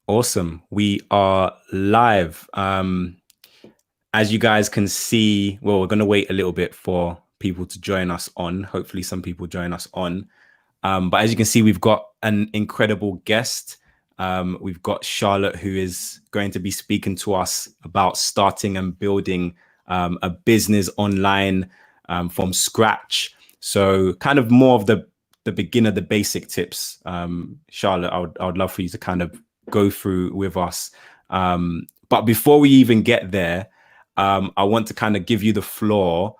Awesome. We are live. As you guys can see, well, we're going to wait a little bit for people to join us on. Hopefully, some people join us on. But as you can see, we've got an incredible guest. We've got Charlotte, who is going to be speaking to us about starting and building a business online from scratch. So kind of more of the beginner, the basic tips. Charlotte, I would love for you to kind of go through with us. But before we even get there, I want to kind of give you the floor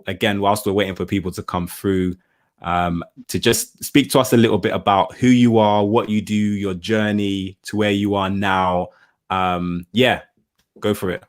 again, whilst we're waiting for people to come through, to just speak to us a little bit about who you are, what you do, your journey to where you are now. Yeah, go for it.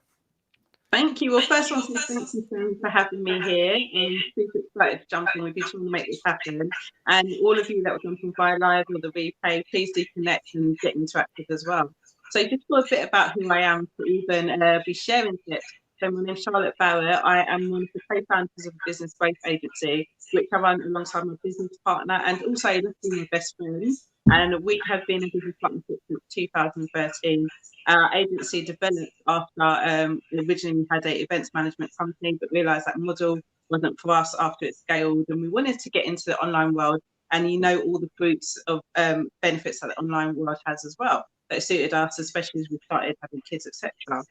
Thank you. Well, first of all, thank you Sam, for having me here. I'm super excited to jump in with you, trying to make this happen. And all of you that will jump in via live or the replay, please do connect and get interactive as well. So just for a bit about who I am to even be sharing tips. So my name's Charlotte Barrett. I am one of the co-founders of a business growth agency, which I run alongside my business partner and also my best friend. And we have been in business partnership since 2013. Our agency developed after originally had an events management company, but realised that model wasn't for us after it scaled, and we wanted to get into the online world. And all the fruits of benefits that the online world has as well. That suited us, especially as we started having kids, etc.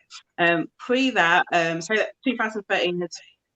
Pre that, so that 2013 has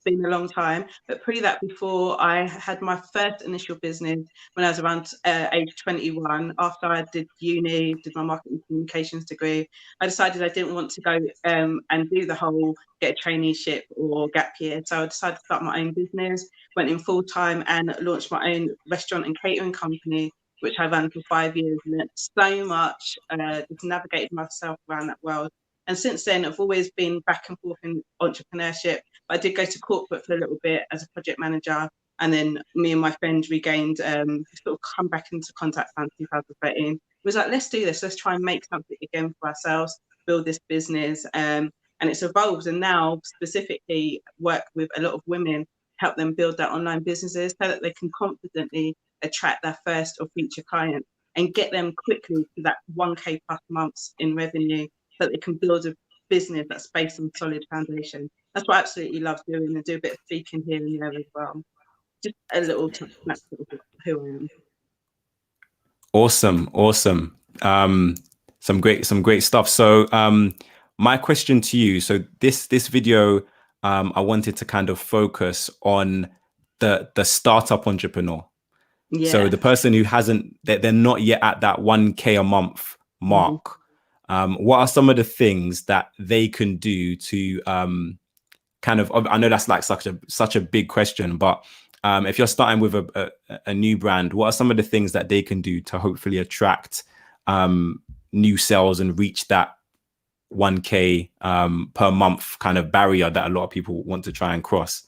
been a long time, but pre that, before I had my first initial business when I was around age 21, after I did uni, did my marketing communications degree, I decided I didn't want to go and do the whole get a traineeship or gap year. So I decided to start my own business, went in full time and launched my own restaurant and catering company, which I ran for 5 years, and learned so much, just navigated myself around that world. And since then, I've always been back and forth in entrepreneurship. I did go to corporate for a little bit as a project manager, and then me and my friend regained, sort of come back into contact around 2013. It was like, let's do this. Let's try and make something again for ourselves, build this business. And it's evolved, and now specifically work with a lot of women, help them build their online businesses so that they can confidently attract their first or future client and get them quickly to that 1K plus months in revenue, so that they can build a business that's based on solid foundation. That's what I absolutely love doing, and do a bit of speaking here and there as well. Just a little snapshot of who I am. Awesome. Some great stuff. So my question to you, so this video, I wanted to kind of focus on the startup entrepreneur. Yeah. So the person who hasn't, they're not yet at that 1K a month mark. What are some of the things that they can do to kind of, I know that's like such a big question, but if you're starting with a new brand, what are some of the things that they can do to hopefully attract new sales and reach that 1K per month kind of barrier that a lot of people want to try and cross?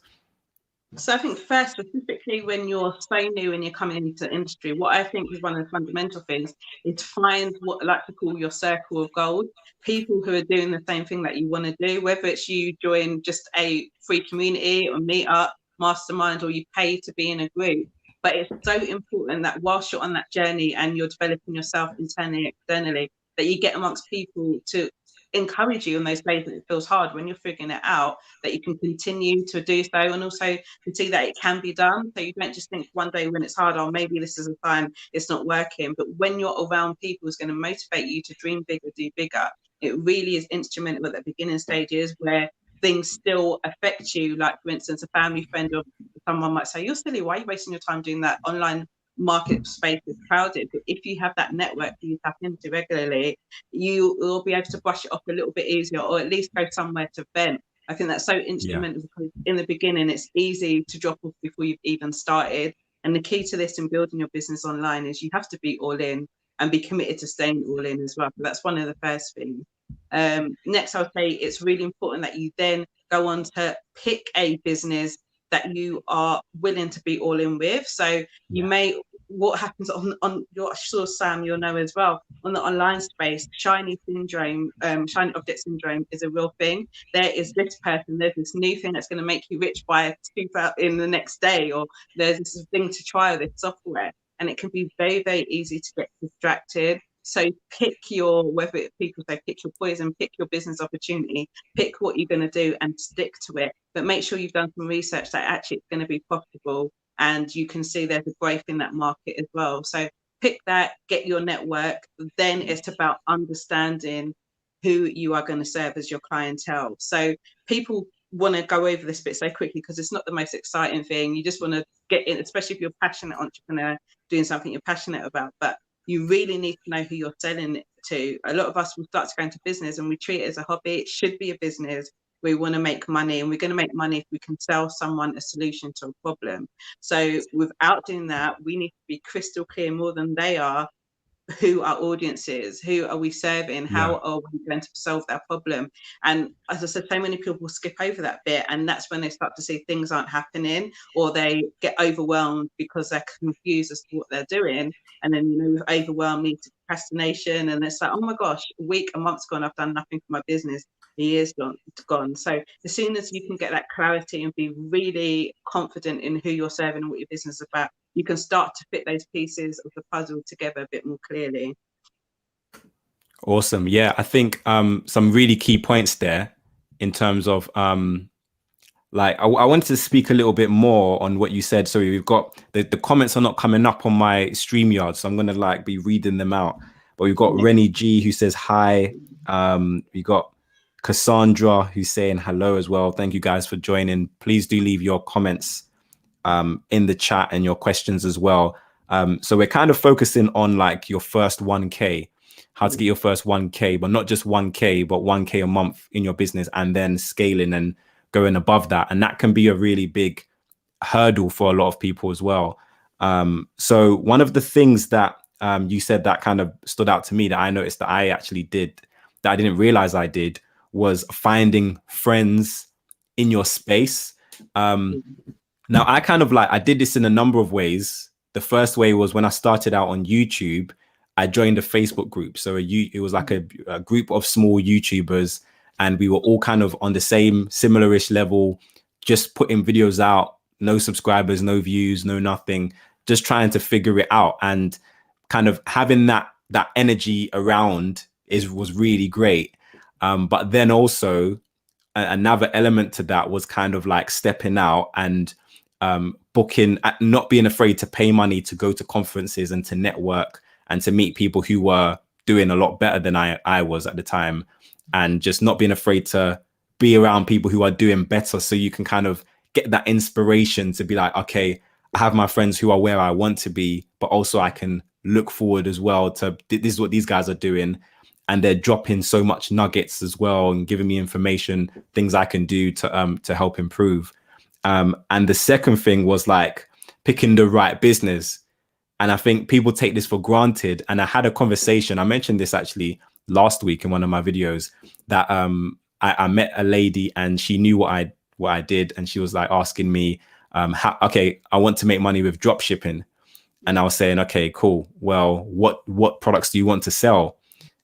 So I think first, specifically when you're so new and you're coming into the industry, what I think is one of the fundamental things is to find what I like to call your circle of gold, people who are doing the same thing that you want to do, whether it's you join just a free community or meet up, mastermind, or you pay to be in a group. But it's so important that whilst you're on that journey and you're developing yourself internally, externally, that you get amongst people to encourage you in those days that it feels hard, when you're figuring it out, that you can continue to do so, and also to see that it can be done. So you don't just think one day when it's hard, oh, maybe this is a time it's not working. But when you're around people who's going to motivate you to dream bigger, do bigger, it really is instrumental at the beginning stages where things still affect you. Like, for instance, a family friend or someone might say, you're silly, why are you wasting your time doing that? Online market space is crowded. But if you have that network that you tap into regularly, you will be able to brush it off a little bit easier, or at least go somewhere to vent. I think that's so instrumental, because in the beginning it's easy to drop off before you've even started. And the key to this in building your business online is you have to be all in and be committed to staying all in as well. But that's one of the first things. Next, I would say it's really important that you then go on to pick a business that you are willing to be all in with. So you may, what happens on your, sure Sam, you'll know as well, on the online space, shiny syndrome, shiny object syndrome is a real thing. There is this person, there's this new thing that's going to make you rich by in the next day, or there's this thing to try, this software, and it can be very, very easy to get distracted. So pick your, whether it, people say pick your poison, pick your business opportunity, pick what you're going to do and stick to it. But make sure you've done some research that actually it's going to be profitable and you can see there's a growth in that market as well. So pick that, get your network. Then it's about understanding who you are going to serve as your clientele. So people want to go over this bit so quickly because it's not the most exciting thing. You just want to get in, especially if you're a passionate entrepreneur doing something you're passionate about. But you really need to know who you're selling it to. A lot of us will start to go into business and we treat it as a hobby. It should be a business. We want to make money, and we're going to make money if we can sell someone a solution to a problem. So without doing that, we need to be crystal clear more than they are who our audience is, who are we serving, Yeah. how are we going to solve that problem. And as I said, so many people will skip over that bit, and that's when they start to see things aren't happening, or they get overwhelmed because they're confused as to what they're doing. And then, you know, with overwhelm leads to procrastination, and it's like, oh my gosh, a week, a month's gone, I've done nothing for my business, a year's gone. So as soon as you can get that clarity and be really confident in who you're serving and what your business is about, you can start to fit those pieces of the puzzle together a bit more clearly. Awesome. Yeah, I think some really key points there in terms of like I wanted to speak a little bit more on what you said. So we've got the comments are not coming up on my StreamYard, so I'm gonna like be reading them out. But we've got Yeah. Rennie G who says hi. We got Cassandra who's saying hello as well. Thank you guys for joining. Please do leave your comments in the chat and your questions as well. So we're kind of focusing on like your first 1K, how to get your first 1K, but not just 1K, but 1K a month in your business and then scaling and going above that. And that can be a really big hurdle for a lot of people as well. So one of the things that you said that kind of stood out to me that I noticed that I actually did, that I didn't realize I did, was finding friends in your space. Now I kind of like, I did this in a number of ways. The first way was when I started out on YouTube, I joined a Facebook group. So it was like a group of small YouTubers, and we were all kind of on the same similar-ish level, just putting videos out, no subscribers, no views, no nothing, just trying to figure it out. And kind of having that energy around was really great. But then also another element to that was kind of like stepping out and booking, not being afraid to pay money to go to conferences and to network and to meet people who were doing a lot better than I was at the time, and just not being afraid to be around people who are doing better, so you can kind of get that inspiration to be like, okay, I have my friends who are where I want to be, but also I can look forward as well to this is what these guys are doing, and they're dropping so much nuggets as well and giving me information, things I can do to help improve. And the second thing was like picking the right business. And I think people take this for granted. And I had a conversation, I mentioned this actually last week in one of my videos, that I met a lady and she knew what I did. And she was like asking me, okay, I want to make money with drop shipping. And I was saying, okay, cool. Well, what products do you want to sell?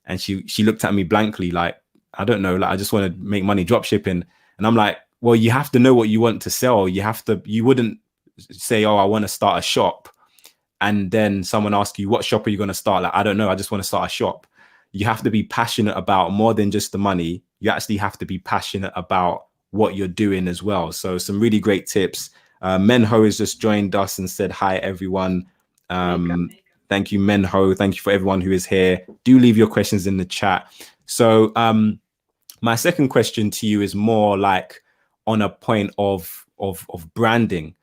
And she looked at me blankly, like, I don't know, like, I just want to make money drop shipping. And I'm like, well, you have to know what you want to sell. You wouldn't say, oh, I want to start a shop, and then someone asks you, what shop are you going to start? Like, I don't know, I just want to start a shop. You have to be passionate about more than just the money. You actually have to be passionate about what you're doing as well. So some really great tips. Menho has just joined us and said, hi, everyone. Thank you, Menho. Thank you for everyone who is here. Do leave your questions in the chat. So my second question to you is more like on a point of branding.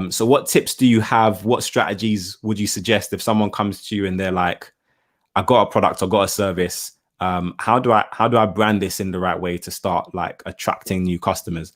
So what tips do you have? What strategies would you suggest if someone comes to you and they're like, I got a product, I got a service. How do I brand this in the right way to start like attracting new customers?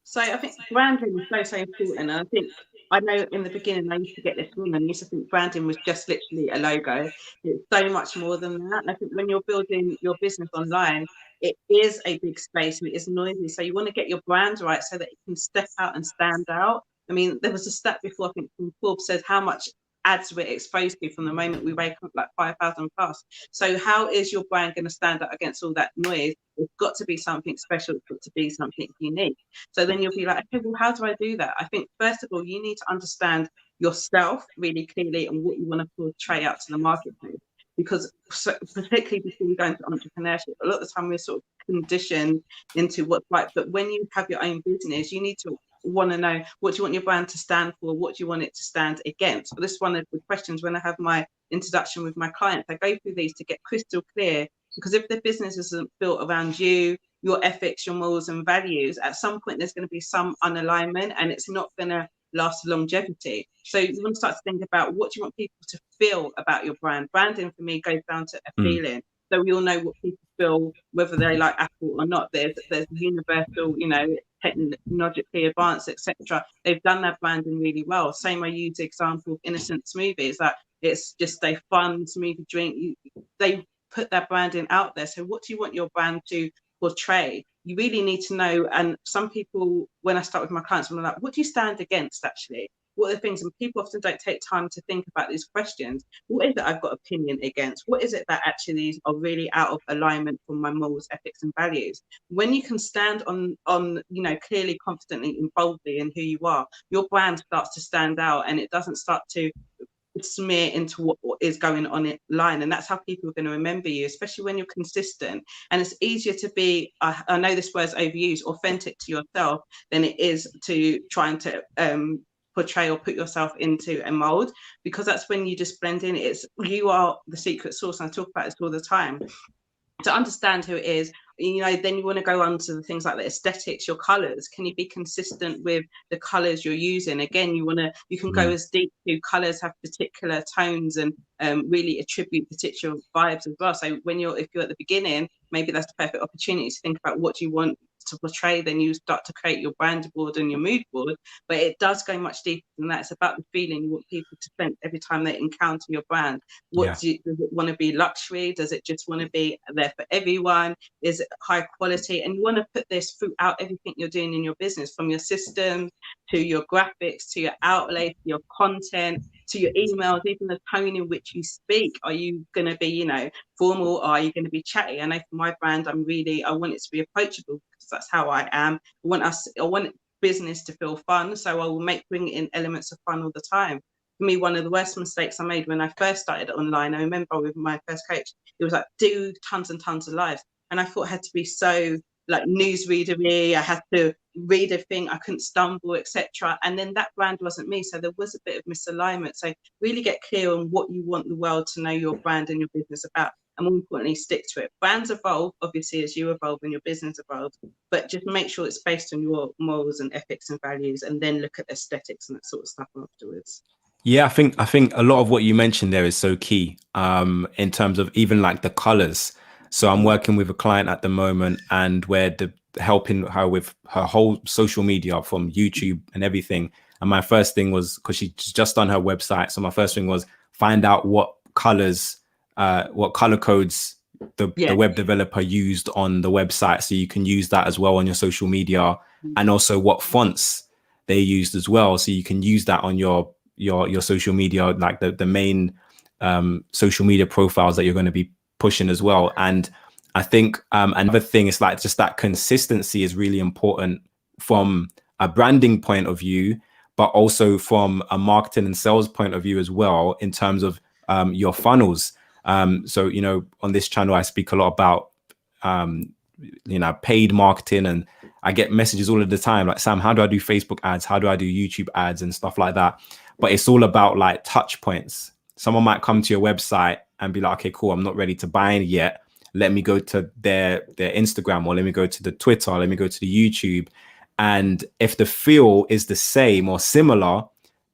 So I think branding is so, so important. And I think, I know in the beginning I used to get this woman, I used to think branding was just literally a logo. It's so much more than that. And I think when you're building your business online, it is a big space and it is noisy. So you want to get your brand right so that it can step out and stand out. I mean, there was a stat before, I think from Forbes, said how much ads we're exposed to from the moment we wake up, like 5,000 plus. So how is your brand going to stand out against all that noise? It's got to be something special. It's got to be something unique. So then you'll be like, okay, well, how do I do that? I think, first of all, you need to understand yourself really clearly and what you want to portray out to the marketplace. because particularly before we go into entrepreneurship, a lot of the time we're sort of conditioned into what's right. But when you have your own business, you need to want to know, what do you want your brand to stand for? What do you want it to stand against? But this is one of the questions when I have my introduction with my clients. I go through these to get crystal clear, because if the business isn't built around you, your ethics, your morals and values, at some point there's going to be some unalignment, and it's not going to last longevity. So you want to start to think about, what do you want people to feel about your brand? Branding for me goes down to a feeling. So we all know what people feel, whether they like Apple or not. There's universal, technologically advanced, etc. They've done their branding really well. Same, I use the example of Innocent Smoothies, that it's just a fun smoothie drink. They put their branding out there. So what do you want your brand to portray? You really need to know. And some people, when I start with my clients, I'm like, what do you stand against actually? What are the things? And people often don't take time to think about these questions. What is it I've got opinion against? What is it that actually are really out of alignment from my morals, ethics, and values? When you can stand on clearly, confidently, and boldly in who you are, your brand starts to stand out, and it doesn't start to smear into what is going on in line. And that's how people are going to remember you, especially when you're consistent. And it's easier to be, I know this word's overused, authentic to yourself, than it is to trying to portray or put yourself into a mold, because that's when you just blend in. You are the secret sauce, and I talk about this all the time. To understand who it is, then you want to go on to the things like the aesthetics, your colors. Can you be consistent with the colors you're using? Again, you can go as deep to colors have particular tones and really attribute particular vibes as well. So if you're at the beginning, maybe that's the perfect opportunity to think about what you want to portray. Then you start to create your brand board and your mood board. But it does go much deeper than that. It's about the feeling you want people to think every time they encounter your brand. Does it want to be luxury? Does it just want to be there for everyone? Is it high quality? And you want to put this throughout everything you're doing in your business, from your systems to your graphics, to your outlay, to your content, to your emails, even the tone in which you speak. Are you going to be, formal, or are you going to be chatty? I know for my brand, I want it to be approachable, because that's how I am. I want business to feel fun, so I will bring in elements of fun all the time. For me, one of the worst mistakes I made when I first started online, I remember with my first coach, it was like, do tons and tons of lives. And I thought I had to be so like newsreadery. I had to read a thing, I couldn't stumble, etc. And then that brand wasn't me. So there was a bit of misalignment. So really get clear on what you want the world to know your brand and your business about. And more importantly, stick to it. Brands evolve, obviously, as you evolve and your business evolves, but just make sure it's based on your morals and ethics and values, and then look at aesthetics and that sort of stuff afterwards. Yeah, I think a lot of what you mentioned there is so key, in terms of even like the colors. So I'm working with a client at the moment, and we're helping her with her whole social media, from YouTube and everything. And my first thing was, because she's just done her website, so my first thing was find out what colors, what color codes the web developer used on the website, so you can use that as well on your social media, and also what fonts they used as well, so you can use that on your social media, like the main social media profiles that you're going to be pushing as well. And I think another thing is like just that consistency is really important from a branding point of view, but also from a marketing and sales point of view as well, in terms of your funnels. So, on this channel, I speak a lot about, paid marketing, and I get messages all of the time like, Sam, how do I do Facebook ads? How do I do YouTube ads and stuff like that? But it's all about like touch points. Someone might come to your website and be like, okay, cool, I'm not ready to buy it yet. Let me go to their Instagram, or let me go to the Twitter, or let me go to the YouTube. And if the feel is the same or similar,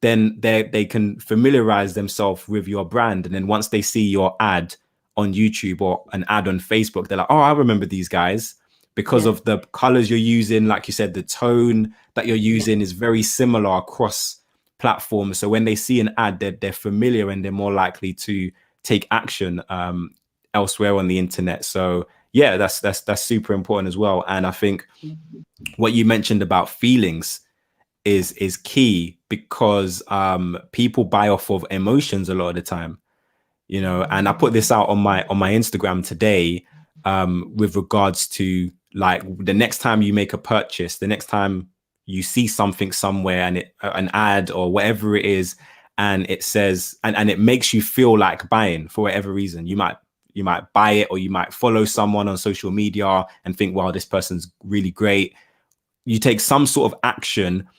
then they can familiarize themselves with your brand. And then once they see your ad on YouTube or an ad on Facebook, they're like, oh, I remember these guys, because of the colors you're using. Like you said, the tone that you're using is very similar across platforms. So when they see an ad, they're familiar, and they're more likely to take action elsewhere on the internet. So yeah, that's super important as well. And I think what you mentioned about feelings is key, because people buy off of emotions a lot of the time, and I put this out on my Instagram today, with regards to like the next time you make a purchase, the next time you see something somewhere, and an ad or whatever it is, and it says, and it makes you feel like buying for whatever reason. You might buy it, or you might follow someone on social media and think, wow, this person's really great. You take some sort of action.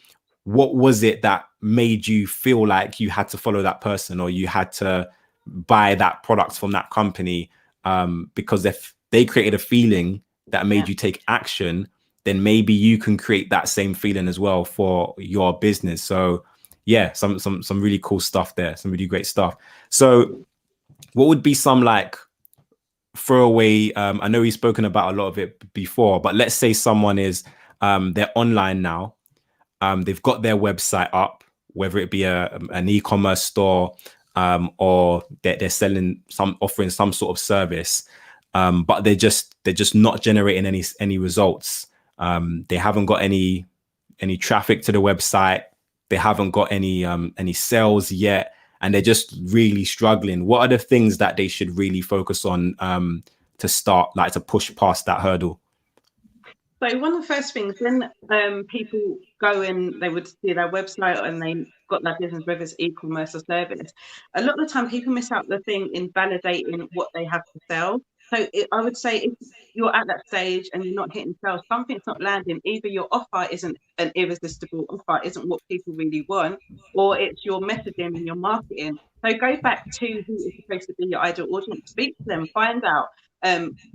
What was it that made you feel like you had to follow that person, or you had to buy that product from that company? Because if they created a feeling that made you take action, then maybe you can create that same feeling as well for your business. So yeah, some really cool stuff there, some really great stuff. So what would be some like throwaway, I know we've spoken about a lot of it before, but let's say someone is they're online now, they've got their website up, whether it be an e-commerce store, or they're selling offering some sort of service, but they're just not generating any results. They haven't got any traffic to the website. They haven't got any sales yet, and they're just really struggling. What are the things that they should really focus on to start, like to push past that hurdle? So one of the first things when people go in, they would see their website and they got their business, whether it's e-commerce or service. A lot of the time, people miss out the thing in validating what they have to sell. So I would say if you're at that stage and you're not hitting sales, something's not landing. Either your offer isn't an irresistible offer, isn't what people really want, or it's your messaging and your marketing. So go back to who is supposed to be your ideal audience, speak to them, find out.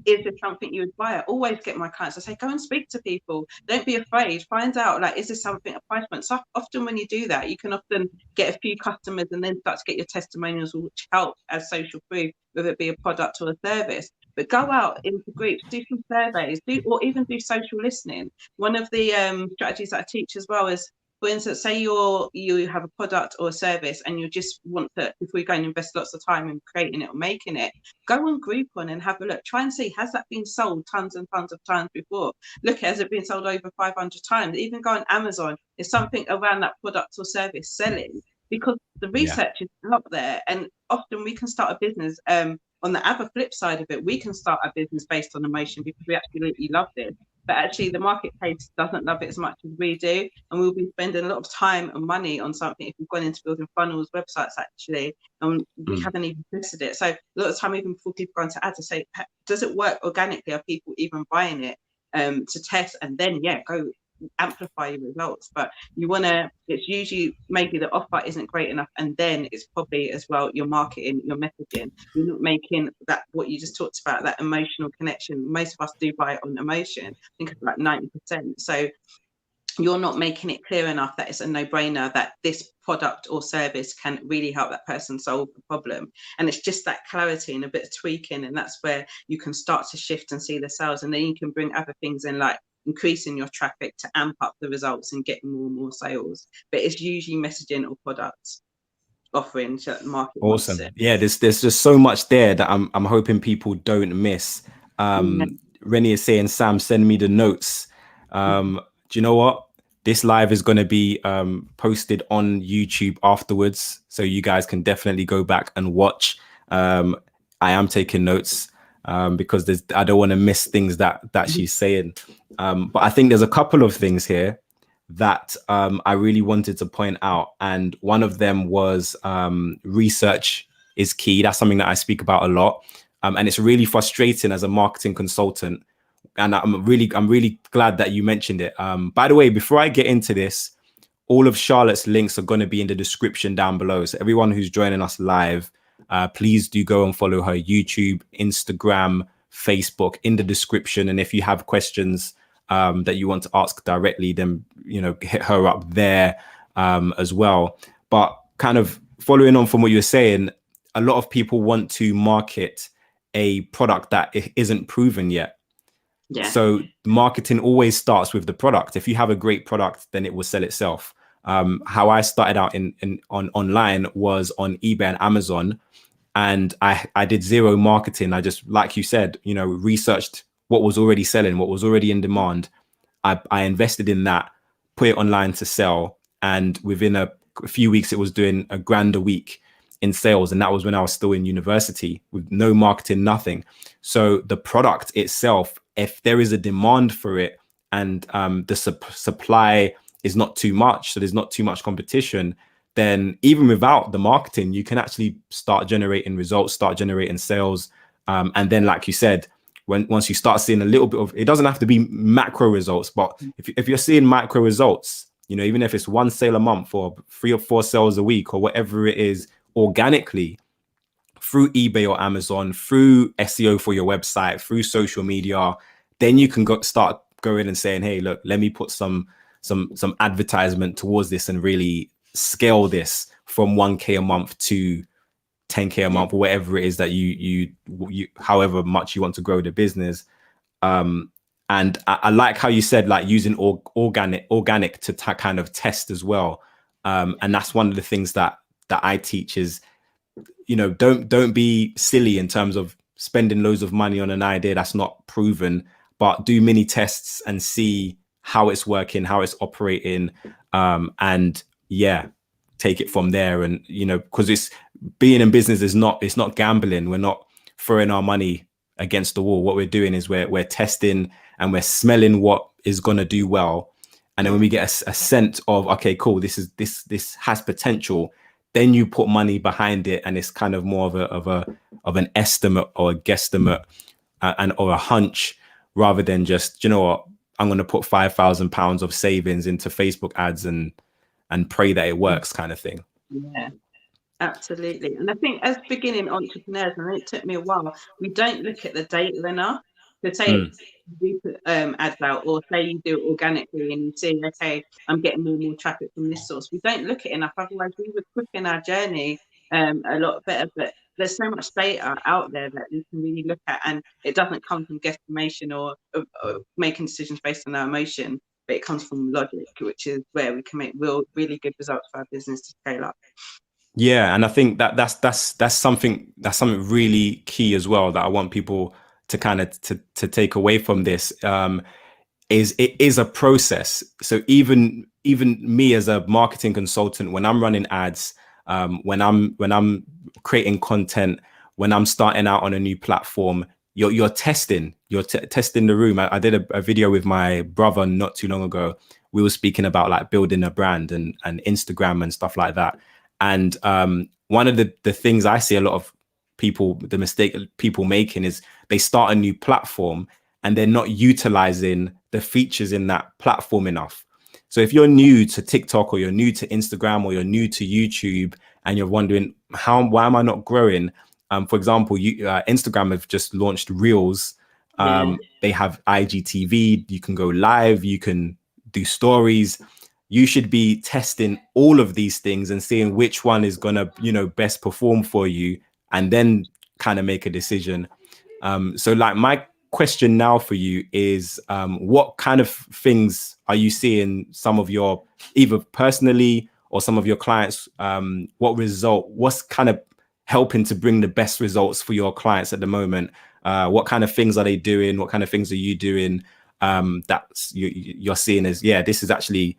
Is this something you would buy? I always get my clients, I say, go and speak to people. Don't be afraid. Find out, like, is this something a price point? So often when you do that, you can often get a few customers and then start to get your testimonials, which help as social proof, whether it be a product or a service. But go out into groups, do some surveys, or even do social listening. One of the strategies that I teach as well is, for instance, say you have a product or a service and you just want to, if we're going to invest lots of time in creating it or making it, go on Groupon and have a look. Try and see, has that been sold tons and tons of times before? Look, has it been sold over 500 times? Even go on Amazon. Is something around that product or service selling? Because the Yeah. research is out there, and often we can start a business. On the other flip side of it, we can start a business based on emotion because we absolutely love it. But actually, the marketplace doesn't love it as much as we do, and we'll be spending a lot of time and money on something if we've gone into building funnels, websites actually, and we haven't even tested it. So a lot of time, even before people go into ads, I say, does it work organically? Are people even buying it to test? And then go amplify your results. But you want to, it's usually maybe the offer isn't great enough, and then it's probably as well your marketing, your messaging. You're not making that, what you just talked about, that emotional connection. Most of us do buy it on emotion. I think it's like 90%. So you're not making it clear enough that it's a no-brainer that this product or service can really help that person solve the problem. And it's just that clarity and a bit of tweaking, and that's where you can start to shift and see the sales, and then you can bring other things in, like increasing your traffic to amp up the results and getting more and more sales. But it's usually messaging or products offering that the market wants Awesome. it. Yeah, there's just so much there that I'm hoping people don't miss. Yeah. Rennie is saying, Sam, send me the notes. Do you know what? This live is going to be posted on YouTube afterwards, so you guys can definitely go back and watch. I am taking notes because I don't want to miss things that she's saying. But I think there's a couple of things here that I really wanted to point out. And one of them was research is key. That's something that I speak about a lot. And it's really frustrating as a marketing consultant. And I'm really glad that you mentioned it. By the way, before I get into this, all of Charlotte's links are going to be in the description down below. So everyone who's joining us live, please do go and follow her YouTube, Instagram, Facebook in the description. And if you have questions that you want to ask directly, then hit her up there as well. But kind of following on from what you were saying, a lot of people want to market a product that isn't proven yet. Yeah. So marketing always starts with the product. If you have a great product, then it will sell itself. How I started out on online was on eBay and Amazon, and I did zero marketing. I just, like you said, researched what was already selling, what was already in demand. I invested in that, put it online to sell, and within a few weeks, it was doing $1,000 a week in sales. And that was when I was still in university with no marketing, nothing. So the product itself, if there is a demand for it and the supply is not too much, so there's not too much competition, then even without the marketing, you can actually start generating results, start generating sales. And then, like you said, once you start seeing a little bit of, it doesn't have to be macro results, but if you're seeing micro results, you know, even if it's one sale a month or 3 or 4 sales a week or whatever it is, organically through eBay or Amazon, through SEO for your website, through social media, then you can start going and saying, hey, look, let me put some advertisement towards this and really scale this from 1K a month to 10K a month or whatever it is that you however much you want to grow the business. And I like how you said, like, using organic to kind of test as well. And that's one of the things that I teach is, you know, don't be silly in terms of spending loads of money on an idea that's not proven, but do mini tests and see how it's working, how it's operating, and yeah, take it from there. And, you know, because it's being in business is not, it's not gambling. We're not throwing our money against the wall. What we're doing is we're testing and we're smelling what is going to do well. And then when we get a sense of, okay, cool, this has potential, then you put money behind it, and it's kind of more of an estimate or a guesstimate, or a hunch, rather than just, you know what, I'm going to put £5,000 of savings into Facebook ads and pray that it works, kind of thing. Yeah, absolutely. And I think as beginning entrepreneurs, and it took me a while, we don't look at the data enough. So say you put ads out, or say you do it organically and you see, okay, I'm getting more and more traffic from this source. We don't look at it enough. Otherwise, we would quicken our journey a lot better. But there's so much data out there that we can really look at, and it doesn't come from guesstimation or making decisions based on our emotion, but it comes from logic, which is where we can make really good results for our business to scale up. Yeah, and I think that's something really key as well that I want people to kind of to take away from this. Is it is a process. So even me as a marketing consultant, when I'm running ads, when I'm creating content, when I'm starting out on a new platform, you're testing the room. I did a video with my brother not too long ago. We were speaking about like building a brand and Instagram and stuff like that. And one of the things I see a lot of people, the mistake people making is they start a new platform and they're not utilizing the features in that platform enough. So if you're new to TikTok, or you're new to Instagram, or you're new to YouTube, and you're wondering why am I not growing? For example, Instagram have just launched Reels. They have IGTV. You can go live. You can do stories. You should be testing all of these things and seeing which one is gonna, you know, best perform for you, and then kind of make a decision. So like my question now for you is, what kind of things are you seeing some of your, either personally or some of your clients, what's kind of helping to bring the best results for your clients at the moment? What kind of things are they doing? What kind of things are you doing that's you're seeing as, yeah, this is actually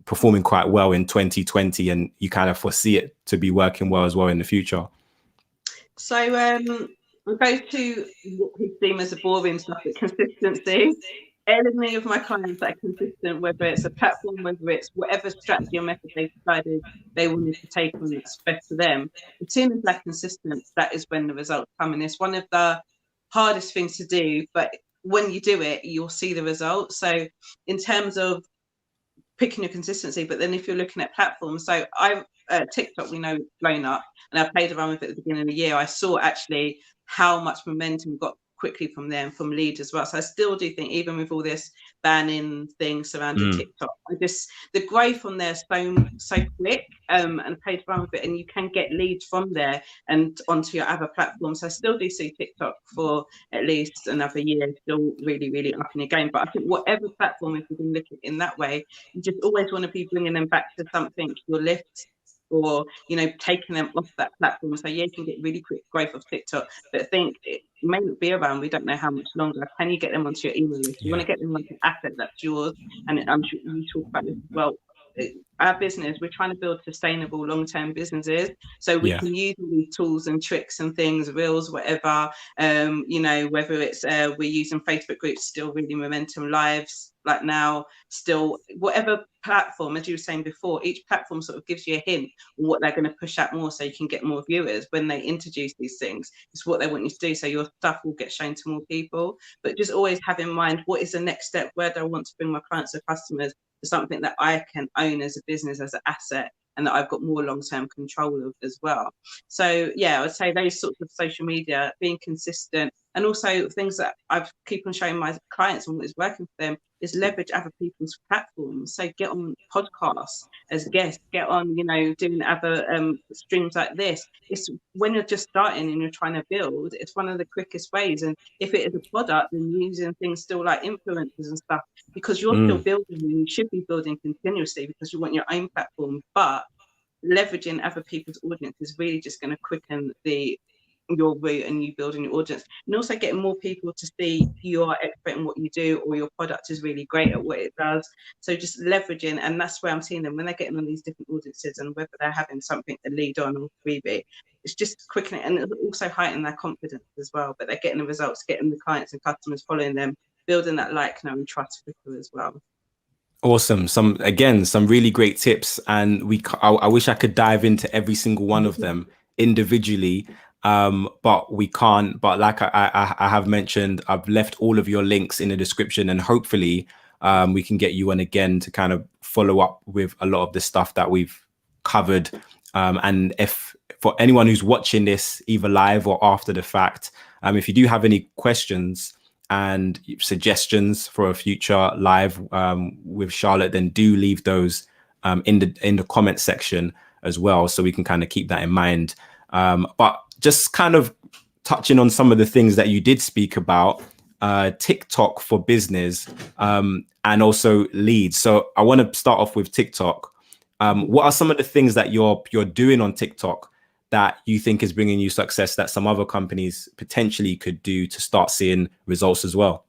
performing quite well in 2020, and you kind of foresee it to be working well as well in the future? So I'll go to what we deem as a boring stuff, but consistency. Any of my clients that are consistent, whether it's a platform, whether it's whatever strategy or method they decided they wanted to take on that's best for them, as soon as they're consistent, that is when the results come. And it's one of the hardest things to do, but when you do it, you'll see the results. So in terms of picking your consistency, but then if you're looking at platforms, so I TikTok, we know, blown up, and I played around with it at the beginning of the year. I saw actually how much momentum got quickly from there, and from leads as well. So I still do think, even with all this banning things surrounding TikTok, the growth on there is so quick, and I played around with it, and you can get leads from there and onto your other platforms. So I still do see TikTok for at least another year, still really, really up in the game. But I think whatever platform, if we can look at it in that way, you just always want to be bringing them back to something, your lift, or, you know, taking them off that platform. So yeah, you can get really quick growth of TikTok, but I think it may not be around. We don't know how much longer. Can you get them onto your email list? You want to get them like an asset that's yours, and I'm sure you talk about this as well. our business, we're trying to build sustainable long-term businesses, so we Yeah. can use all these tools and tricks and things, reels, whatever, you know, whether it's we're using Facebook groups, still really momentum lives like now, still whatever platform, as you were saying before, each platform sort of gives you a hint on what they're going to push out more so you can get more viewers when they introduce these things. It's what they want you to do, so your stuff will get shown to more people. But just always have in mind, what is the next step? Where do I want to bring my clients or customers to something that I can own as a business, as an asset, and that I've got more long-term control of as well. So yeah, I would say those sorts of social media, being consistent, and also things that I keep on showing my clients on what is working for them is leverage other people's platforms. So get on podcasts as guests, get on, you know, doing other streams like this. It's when you're just starting and you're trying to build, it's one of the quickest ways. And if it is a product, then using things still like influencers and stuff, because you're still building, and you should be building continuously because you want your own platform. But leveraging other people's audience is really just going to quicken your route and you building your audience, and also getting more people to see you are expert in what you do, or your product is really great at what it does. So just leveraging, and that's where I'm seeing them when they're getting on these different audiences, and whether they're having something to lead on or freebie, it's just quickening, and it's also heightening their confidence as well. But they're getting the results, getting the clients and customers following them, building that like, know, and trust quicker as well. Awesome. Some really great tips, and I wish I could dive into every single one of them individually, but we can't. But like I have mentioned, I've left all of your links in the description, and hopefully we can get you on again to kind of follow up with a lot of the stuff that we've covered. And if for anyone who's watching this either live or after the fact, if you do have any questions and suggestions for a future live with Charlotte, then do leave those in the comment section as well, so we can kind of keep that in mind. But just kind of touching on some of the things that you did speak about, TikTok for business, and also leads. So I want to start off with TikTok. What are some of the things that you're doing on TikTok that you think is bringing you success that some other companies potentially could do to start seeing results as well?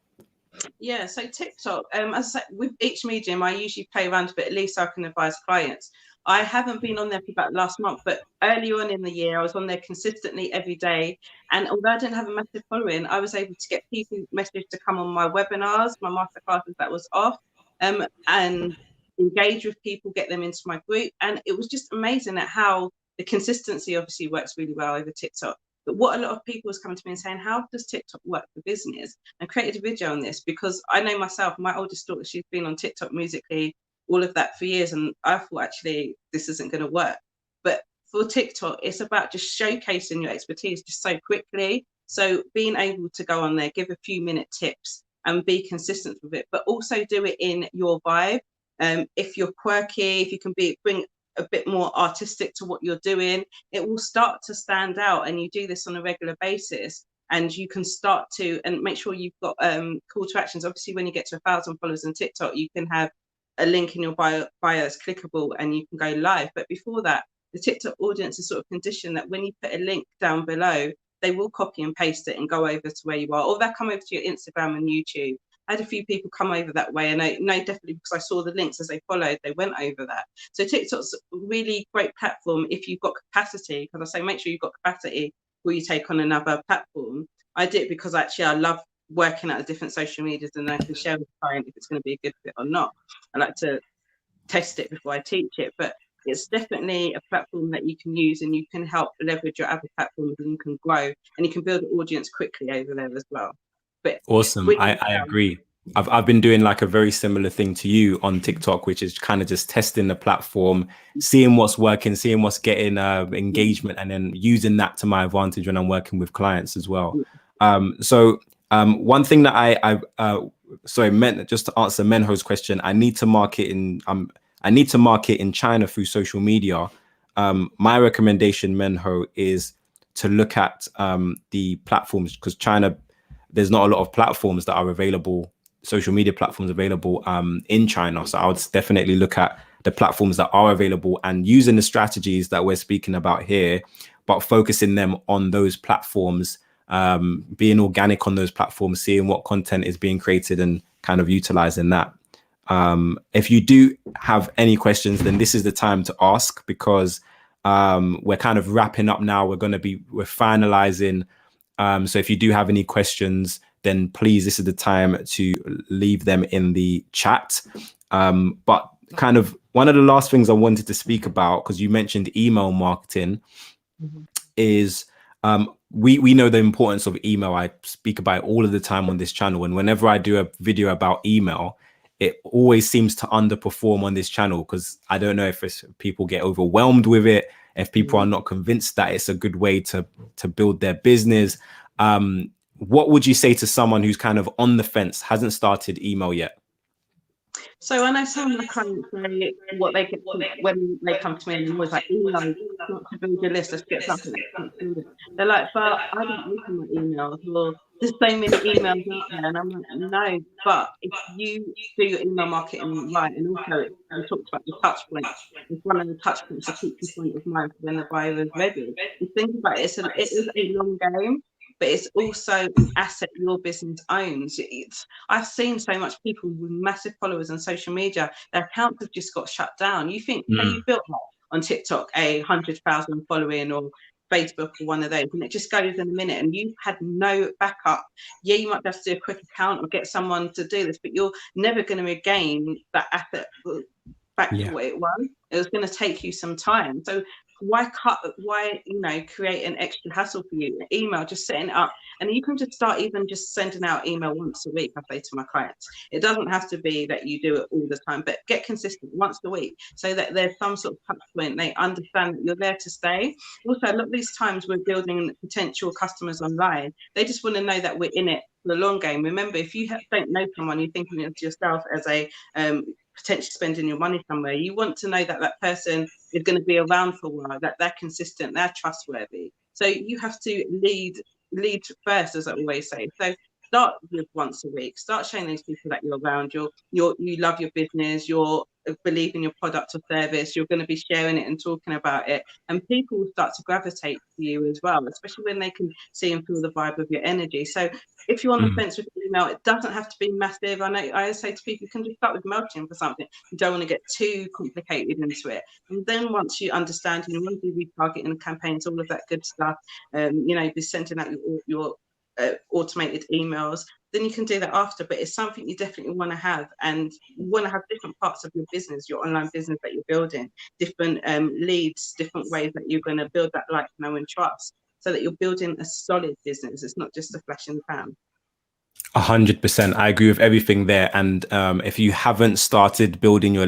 Yeah, so TikTok, as I said, with each medium, I usually play around with it at least so I can advise clients. I haven't been on there for about last month, but early on in the year, I was on there consistently every day. And although I didn't have a massive following, I was able to get people message to come on my webinars, my masterclasses that was off, and engage with people, get them into my group. And it was just amazing at how the consistency obviously works really well over TikTok. But what a lot of people was coming to me and saying, how does TikTok work for business? And created a video on this because I know myself, my oldest daughter, she's been on TikTok, Musically, all of that for years. And I thought, actually, this isn't going to work. But for TikTok, it's about just showcasing your expertise just so quickly. So being able to go on there, give a few minute tips and be consistent with it, but also do it in your vibe. If you're quirky, if you can bring a bit more artistic to what you're doing, it will start to stand out. And you do this on a regular basis, and you can start to, and make sure you've got call to actions. Obviously, when you get to 1,000 followers on TikTok, you can have a link in your bio that's clickable and you can go live. But before that, the TikTok audience is sort of conditioned that when you put a link down below, they will copy and paste it and go over to where you are, or they'll come over to your Instagram and YouTube. I had a few people come over that way, and I know definitely because I saw the links as they followed, they went over that. So TikTok's a really great platform if you've got capacity, because I say make sure you've got capacity before you take on another platform. I did it because actually I love working out the different social medias, and I can share with the client if it's going to be a good fit or not. I like to test it before I teach it, but it's definitely a platform that you can use, and you can help leverage your other platforms, and you can grow and you can build an audience quickly over there as well. But Awesome. I agree. I've been doing like a very similar thing to you on TikTok, which is kind of just testing the platform, seeing what's working, seeing what's getting engagement, and then using that to my advantage when I'm working with clients as well. One thing that just to answer Menho's question, I need to market in China through social media. My recommendation, Menho, is to look at the platforms, because China, there's not a lot of platforms that are available, social media platforms available in China. So I would definitely look at the platforms that are available and using the strategies that we're speaking about here, but focusing them on those platforms, being organic on those platforms, seeing what content is being created and kind of utilizing that. If you do have any questions, then this is the time to ask, because we're kind of wrapping up now. We're finalizing. So if you do have any questions, then please, this is the time to leave them in the chat. But kind of one of the last things I wanted to speak about, because you mentioned email marketing, is we know the importance of email. I speak about it all of the time on this channel, and whenever I do a video about email, it always seems to underperform on this channel, because I don't know if people get overwhelmed with it, if people are not convinced that it's a good way to build their business. What would you say to someone who's kind of on the fence, hasn't started email yet? So I know some of my clients say what they get when they come to me, and always like, email, not to build your list, let's get something that's build it. They're like, but I don't open my emails, or there's so many emails out there. And I'm like, no, but if you do your email marketing right, and also we talked about the touch points, it's one of the touch points to keep you front of mind for when the buyer is ready. You think about it, it is a long game, but it's also an asset your business owns. I've seen so much people with massive followers on social media, their accounts have just got shut down. You think, say you built on TikTok 100,000 following, or Facebook, or one of those, and it just goes in a minute, and you had no backup. Yeah, you might have to do a quick account or get someone to do this, but you're never going to regain that asset back to what it was. It was going to take you some time. So why create an extra hassle for you? Email, just setting it up, and you can just start even just sending out email once a week. I say to my clients, it doesn't have to be that you do it all the time, but get consistent once a week, so that there's some sort of touch point. They understand that you're there to stay. Also, a lot of these times we're building potential customers online. They just want to know that we're in it for the long game. Remember, if you don't know someone, you're thinking of yourself as a potentially spending your money somewhere. You want to know that that person is going to be around for a while, that they're consistent, they're trustworthy. So you have to lead first, as I always say. So start with once a week. Start showing those people that you're around. You love your business. You're believe in your product or service. You're going to be sharing it and talking about it, and people will start to gravitate to you as well, especially when they can see and feel the vibe of your energy. So if you're on the fence with email, it doesn't have to be massive. I know I say to people, you can just start with MailChimp for something. You don't want to get too complicated into it. And then once you understand, you want to do retargeting campaigns, all of that good stuff, be sending out your automated emails, then you can do that after. But it's something you definitely want to have, and you want to have different parts of your business, your online business that you're building, different leads, different ways that you're going to build that like, know, and trust, so that you're building a solid business. It's not just a flash in the pan. 100%. I agree with everything there. And if you haven't started building your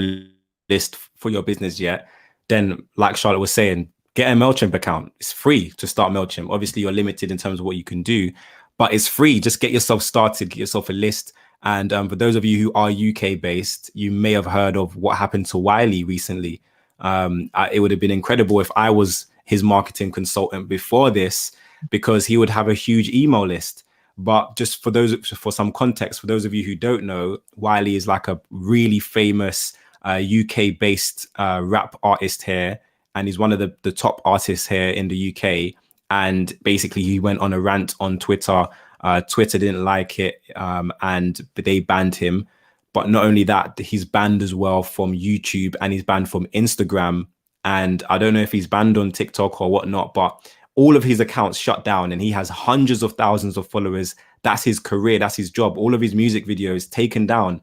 list for your business yet, then like Charlotte was saying, get a MailChimp account. It's free to start MailChimp. Obviously, you're limited in terms of what you can do, but it's free. Just get yourself started, get yourself a list. And for those of you who are UK based, you may have heard of what happened to Wiley recently. It would have been incredible if I was his marketing consultant before this, because he would have a huge email list. But just for some context, for those of you who don't know, Wiley is like a really famous UK based rap artist here. And he's one of the top artists here in the UK. And basically he went on a rant on Twitter. Twitter didn't like it, and they banned him. But not only that, he's banned as well from YouTube, and he's banned from Instagram. And I don't know if he's banned on TikTok or whatnot, but all of his accounts shut down, and he has hundreds of thousands of followers. That's his career. That's his job. All of his music videos taken down.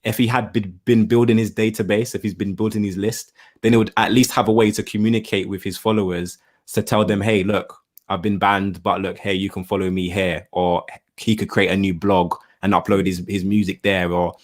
If he had been building his database, if he's been building his list, then it would at least have a way to communicate with his followers to tell them, hey, look, I've been banned, but look, hey, you can follow me here. Or he could create a new blog and upload his music there, or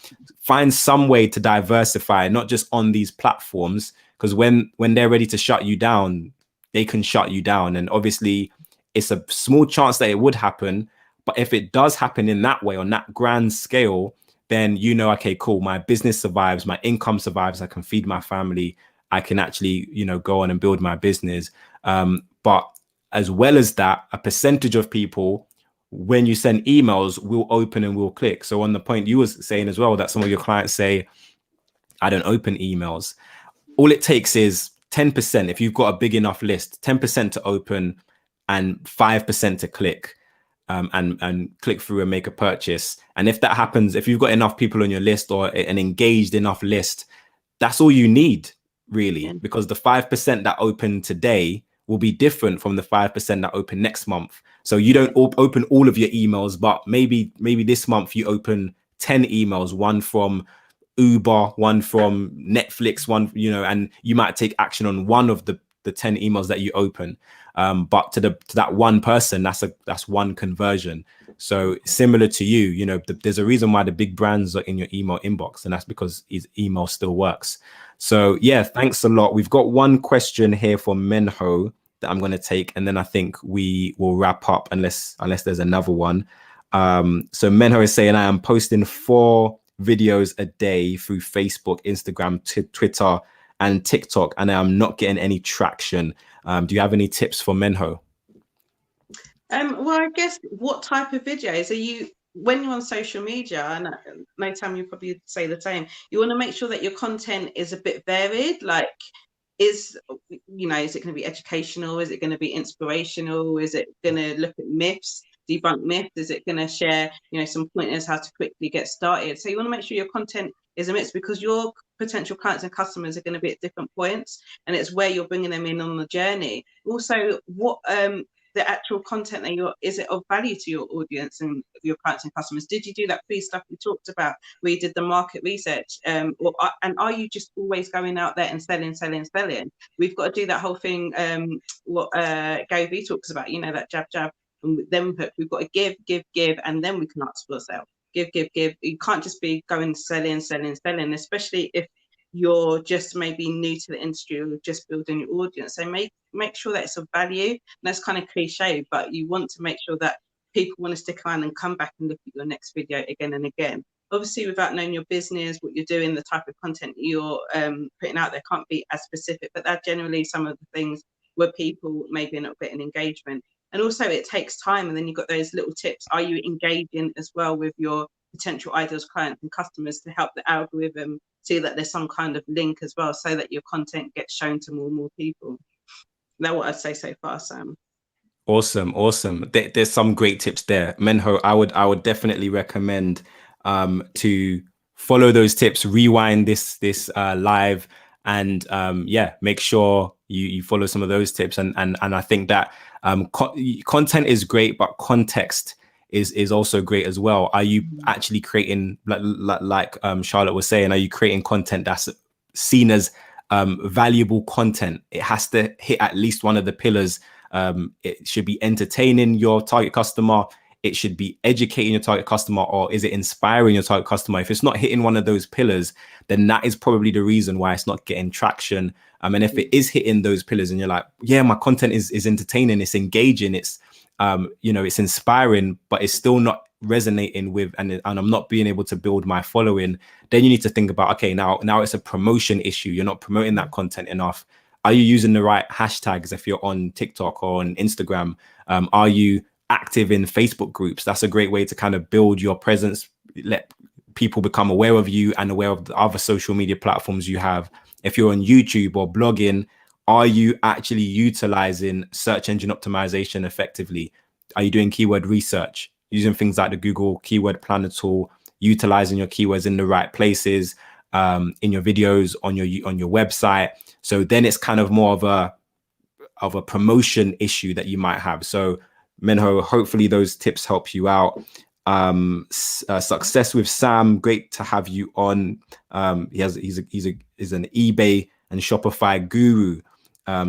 find some way to diversify, not just on these platforms, because when they're ready to shut you down, they can shut you down. And obviously it's a small chance that it would happen, but if it does happen in that way, on that grand scale, then okay, cool, my business survives, my income survives, I can feed my family, I can actually go on and build my business. But as well as that, a percentage of people, when you send emails, will open and will click. So on the point you was saying as well, that some of your clients say, I don't open emails. All it takes is 10%. If you've got a big enough list, 10% to open and 5% to click. and click through and make a purchase. And if that happens, if you've got enough people on your list or an engaged enough list, that's all you need, really, because the 5% that open today will be different from the 5% that open next month. So you don't open all of your emails, but maybe this month you open 10 emails, one from Uber, one from Netflix, one, and you might take action on one of the 10 emails that you open. But to that one person, that's one conversion. So similar to you, there's a reason why the big brands are in your email inbox, and that's because his email still works. So yeah, thanks a lot. We've got one question here for Menho that I'm going to take, and then I think we will wrap up unless there's another one. So Menho is saying, I am posting 4 videos a day through Facebook, Instagram, Twitter, and TikTok, and I'm not getting any traction. Do you have any tips for Menho? Well, I guess what type of videos are you, when you're on social media, and no time you probably say the same, you want to make sure that your content is a bit varied. Like, is it going to be educational? Is it going to be inspirational? Is it going to look at myths, debunk myths? Is it going to share, some pointers how to quickly get started? So you want to make sure your content is a mix, because your potential clients and customers are going to be at different points, and it's where you're bringing them in on the journey. Also, what the actual content that is it of value to your audience and your clients and customers? Did you do that free stuff we talked about where you did the market research? And are you just always going out there and selling? We've got to do that whole thing, what Gary Vee talks about, that jab, and then we've got to give, and then we can ask for a sale. Give. You can't just be going selling, especially if you're just maybe new to the industry or just building your audience. So make sure that it's of value. And that's kind of cliche, but you want to make sure that people want to stick around and come back and look at your next video again and again. Obviously, without knowing your business, what you're doing, the type of content you're putting out there can't be as specific, but that's generally some of the things where people maybe are not getting engagement. And also it takes time. And then you've got those little tips. Are you engaging as well with your potential ideal clients and customers to help the algorithm see that there's some kind of link as well, so that your content gets shown to more and more people? That's what I'd say so far, Sam. Awesome. There's some great tips there, Menho. I would definitely recommend to follow those tips, rewind this live, and make sure you follow some of those tips. And I think that content is great, but context is also great as well. Are you actually creating, like Charlotte was saying, are you creating content that's seen as valuable content? It has to hit at least one of the pillars. It should be entertaining your target customer. It should be educating your target customer, or is it inspiring your target customer? If it's not hitting one of those pillars, then that is probably the reason why it's not getting traction. And if it is hitting those pillars and you're like, yeah, my content is entertaining, it's engaging, it's it's inspiring, but it's still not resonating with, and I'm not being able to build my following, then you need to think about, okay, now it's a promotion issue. You're not promoting that content enough. Are you using the right hashtags if you're on TikTok or on Instagram? Are you active in Facebook groups? That's a great way to kind of build your presence, let people become aware of you and aware of the other social media platforms you have. If you're on YouTube or blogging, are you actually utilizing search engine optimization effectively? Are you doing keyword research, using things like the Google Keyword Planner tool, utilizing your keywords in the right places, in your videos, on your website? So then it's kind of more of a promotion issue that you might have. So Menho, hopefully those tips help you out. Success with Sam, great to have you on. He's an eBay and Shopify guru.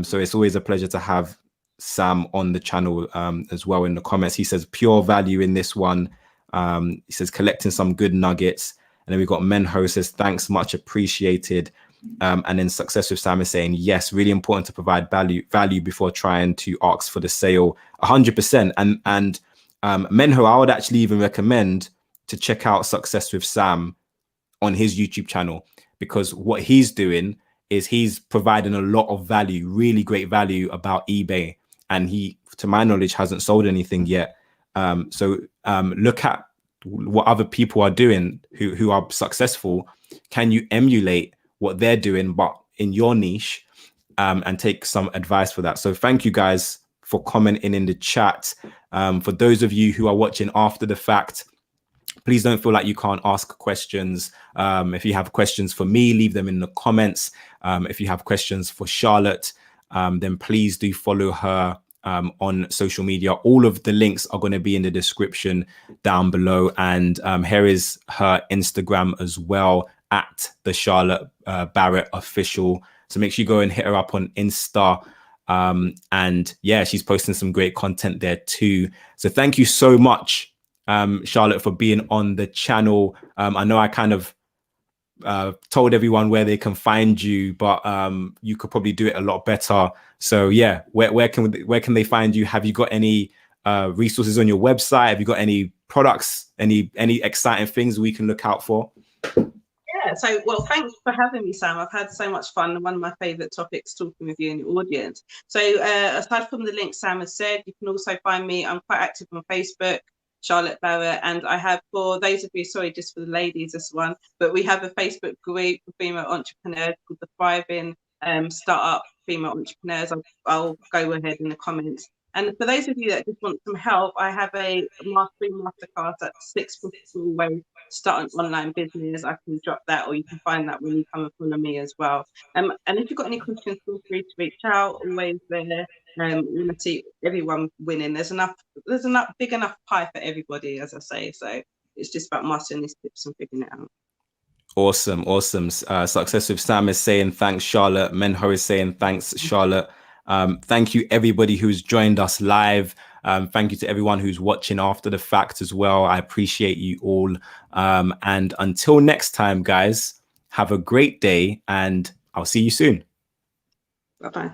So it's always a pleasure to have Sam on the channel as well. In the comments, he says pure value in this one. He says collecting some good nuggets. And then we've got Menho says thanks, much appreciated. And then Success with Sam is saying, yes, really important to provide value before trying to ask for the sale. 100%. And Menho, I would actually even recommend to check out Success with Sam on his YouTube channel, because what he's doing is he's providing a lot of value, really great value about eBay. And he, to my knowledge, hasn't sold anything yet. So look at what other people are doing who are successful. Can you emulate what they're doing, but in your niche, and take some advice for that? So thank you guys for commenting in the chat. For those of you who are watching after the fact, please don't feel like you can't ask questions. If you have questions for me, leave them in the comments. If you have questions for Charlotte, then please do follow her on social media. All of the links are going to be in the description down below. And here is her Instagram as well, at the Charlotte Barrett official. So make sure you go and hit her up on Insta. And yeah, she's posting some great content there too. So thank you so much, Charlotte, for being on the channel. I know I kind of told everyone where they can find you, but you could probably do it a lot better. So yeah, where can they find you? Have you got any resources on your website? Have you got any products, any exciting things we can look out for? Yeah, so well, thanks for having me, Sam. I've had so much fun. One of my favorite topics, talking with you and your audience. So aside from the link Sam has said, you can also find me. I'm quite active on Facebook, Charlotte Barrett, and I have, for those of you, sorry, just for the ladies, this one, but we have a Facebook group for female entrepreneurs called the Thriving Startup Female Entrepreneurs. I'll go ahead in the comments. And for those of you that just want some help, I have a masterclass at 6 ways to start an online business. I can drop that, or you can find that when you come and follow me as well. And if you've got any questions, feel free to reach out. Always there. We want to see everyone winning. There's enough big enough pie for everybody, as I say. So it's just about mastering these tips and figuring it out. Awesome. Success with Sam is saying thanks, Charlotte. Menho is saying thanks, Charlotte. Thank you, everybody who's joined us live. Thank you to everyone who's watching after the fact as well. I appreciate you all. And until next time, guys, have a great day, and I'll see you soon. Bye-bye.